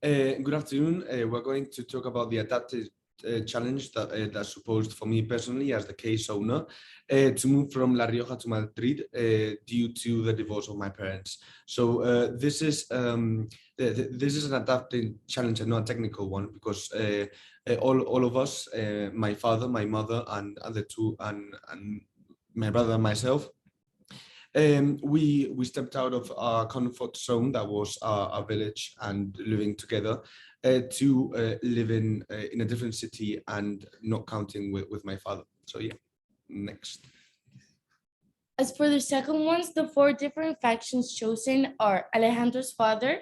Good afternoon. We're going to talk about the adaptive challenge that's supposed for me personally as the case owner to move from La Rioja to Madrid due to the divorce of my parents. So this is an adaptive challenge and not a technical one because all of us, my father, my mother, and the two and my brother and myself, we stepped out of our comfort zone that was our village and living together to live in a different city and not counting with my father. So yeah, next. As for the second ones, the four different factions chosen are Alejandro's father.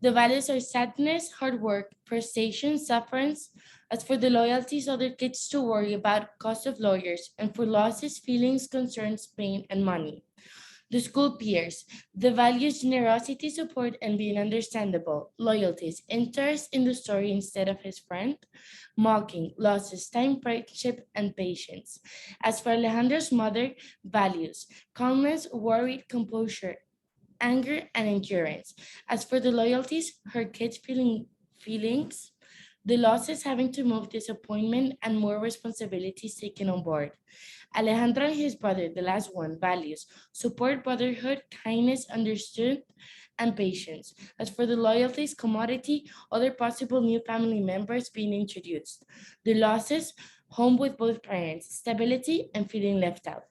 The values are sadness, hard work, frustration, sufferance. As for the loyalties, other kids to worry about cost of lawyers, and for losses, feelings, concerns, pain, and money. The school peers, the values generosity, support, and being understandable, loyalties, interest in the story instead of his friend, mocking, losses, time, friendship, and patience. As for Alejandro's mother, values, calmness, worried, composure, anger, and endurance. As for the loyalties, her kids' feelings, the losses having to move, disappointment, and more responsibilities taken on board. Alejandro and his brother, the last one, values, support, brotherhood, kindness, understood, and patience. As for the loyalties, commodity, other possible new family members being introduced. The losses, home with both parents, stability, and feeling left out.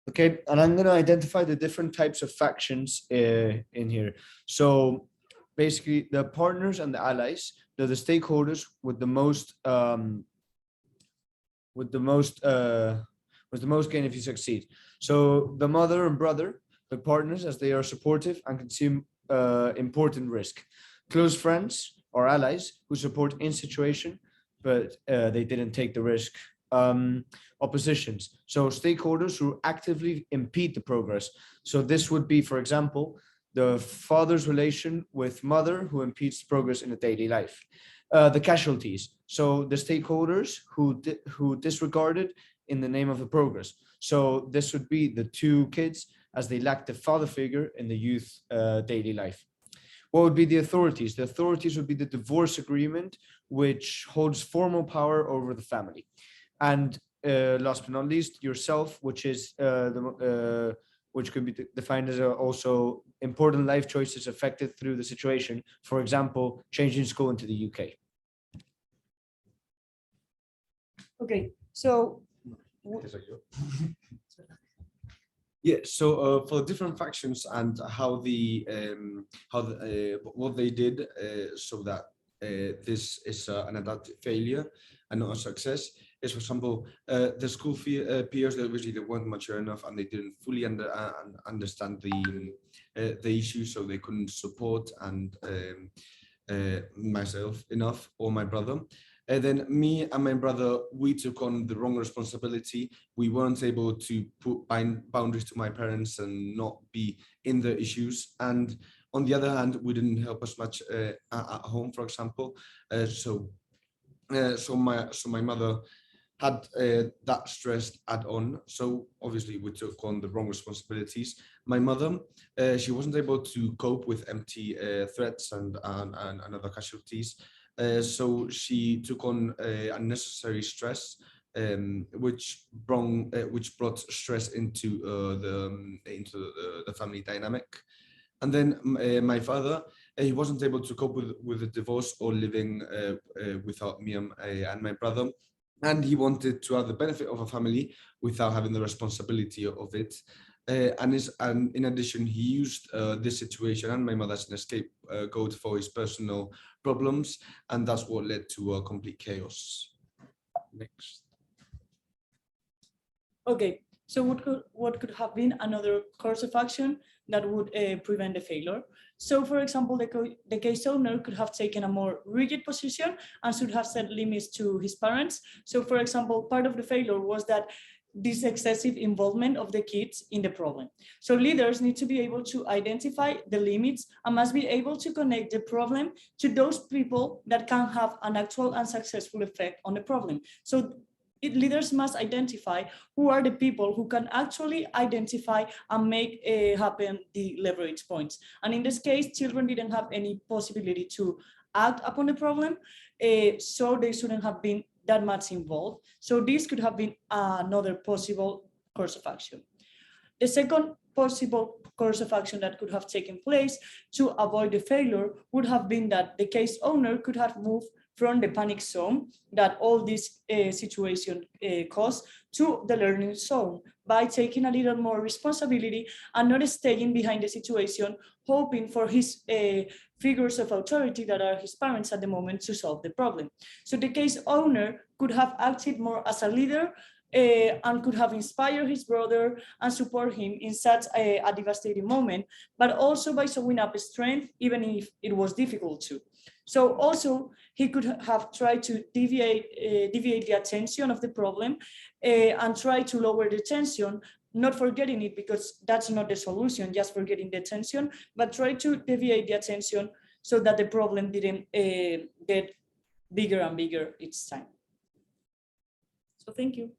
Okay, and I'm going to identify the different types of factions in here. So basically, the partners and the allies, they're the stakeholders with the most gain if you succeed. So the mother and brother, the partners, as they are supportive and consume important risk. Close friends or allies who support in situation, but they didn't take the risk. Oppositions, so stakeholders who actively impede the progress. So this would be, for example, the father's relation with mother who impedes progress in the daily life. The casualties, so the stakeholders who disregarded in the name of the progress. So this would be the two kids as they lack the father figure in the youth daily life. What would be the authorities? The authorities would be the divorce agreement, which holds formal power over the family. And last but not least, yourself, which is which could be defined as also important life choices affected through the situation. For example, changing school into the UK. Okay, so Yeah, so for different factions and how what they did so that this is an adaptive failure and not a success is, for example, the school peers that obviously they weren't mature enough and they didn't fully understand the issue, so they couldn't support and myself enough or my brother. And then me and my brother, we took on the wrong responsibility. We weren't able to put boundaries to my parents and not be in the issues. And on the other hand, we didn't help us much at home, for example. So my mother had that stress add on. So obviously we took on the wrong responsibilities. My mother, she wasn't able to cope with empty threats and other casualties. So she took on unnecessary stress, which brought stress into the family dynamic. And then my father, he wasn't able to cope with the divorce or living without me and my brother. And he wanted to have the benefit of a family without having the responsibility of it. And in addition, he used this situation and my mother as an scapegoat for his personal problems, and that's what led to a complete chaos. Next. okay, so what could have been another course of action that would prevent the failure? So, for example, the case owner could have taken a more rigid position and should have set limits to his parents. So, for example, part of the failure was that this excessive involvement of the kids in the problem. So leaders need to be able to identify the limits and must be able to connect the problem to those people that can have an actual and successful effect on the problem. So leaders must identify who are the people who can actually identify and make happen the leverage points. And in this case, children didn't have any possibility to act upon the problem, so they shouldn't have been that much involved. So this could have been another possible course of action. The second possible course of action that could have taken place to avoid the failure would have been that the case owner could have moved from the panic zone that all this situation caused to the learning zone by taking a little more responsibility and not staying behind the situation, hoping for his figures of authority that are his parents at the moment to solve the problem. So the case owner could have acted more as a leader and could have inspired his brother and support him in such a devastating moment, but also by showing up strength, even if it was difficult to. So also he could have tried to deviate the attention of the problem and try to lower the tension, not forgetting it because that's not the solution, just forgetting the tension, but try to deviate the attention so that the problem didn't get bigger and bigger each time. So thank you.